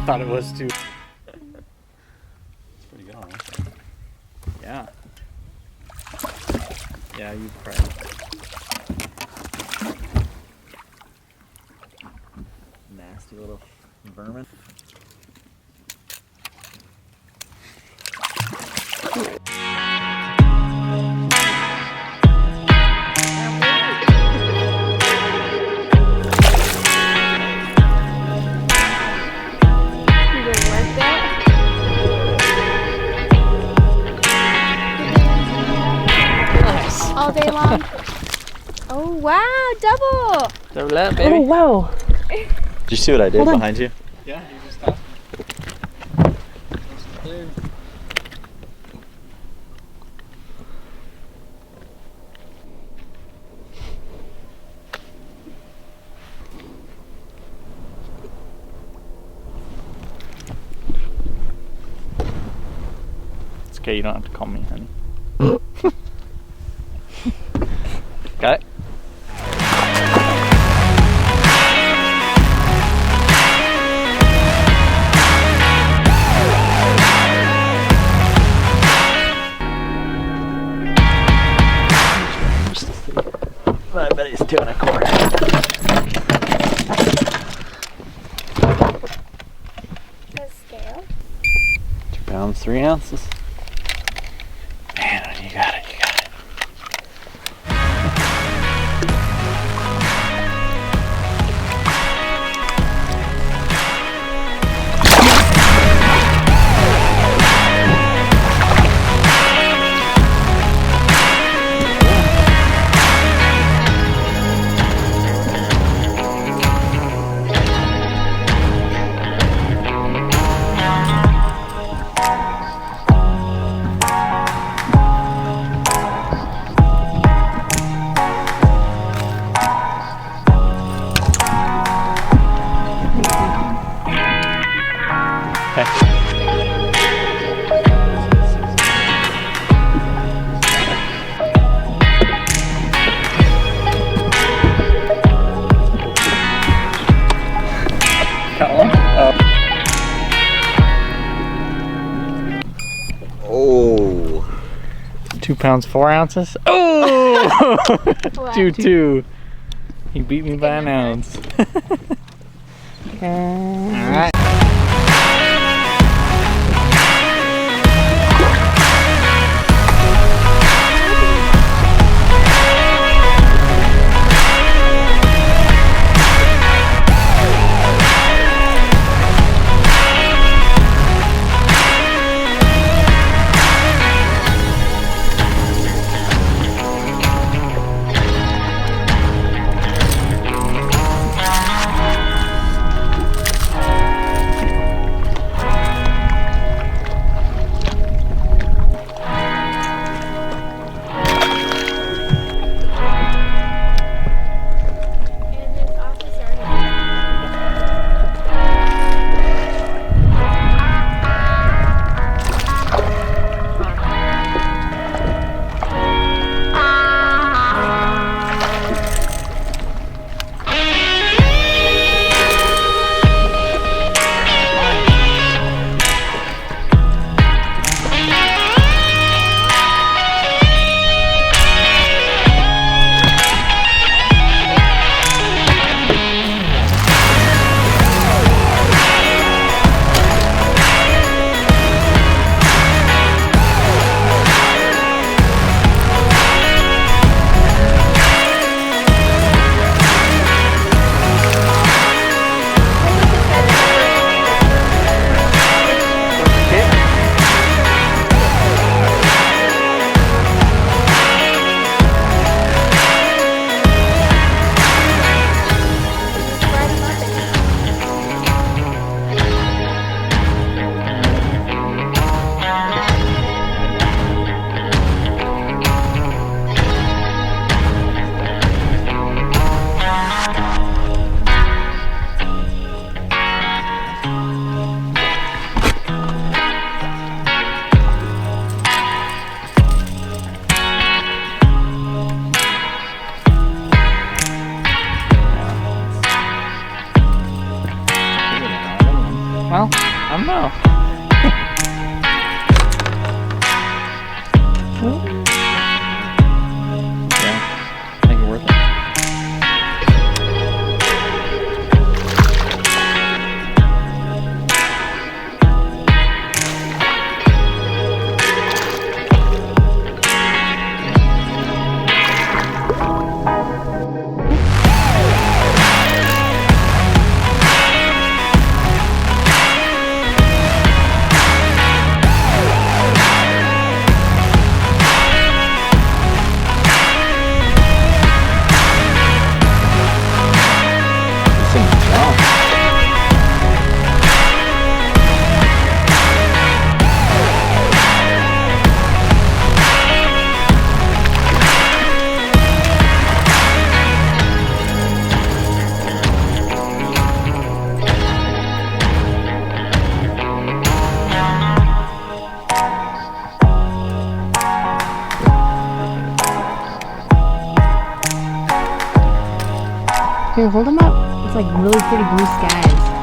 thought it was too. It's pretty good, honestly. Yeah. Yeah, you pray. Nasty little vermin. All day long. Oh wow, double! Double up, baby. Oh wow. Did you see what I did behind you? Yeah, you just stopped. It's okay, you don't have to call me honey. Got it? I bet he's 2 1/4. The scale. 2 pounds, 3 ounces. Man, you got it, you got it. Got one? Oh. 2 pounds, 4 ounces. Oh! What? 2. He beat me by an ounce. Alright. Well, I don't know. Yeah, I think it's worth it. Here, hold them up. It's like really pretty blue skies.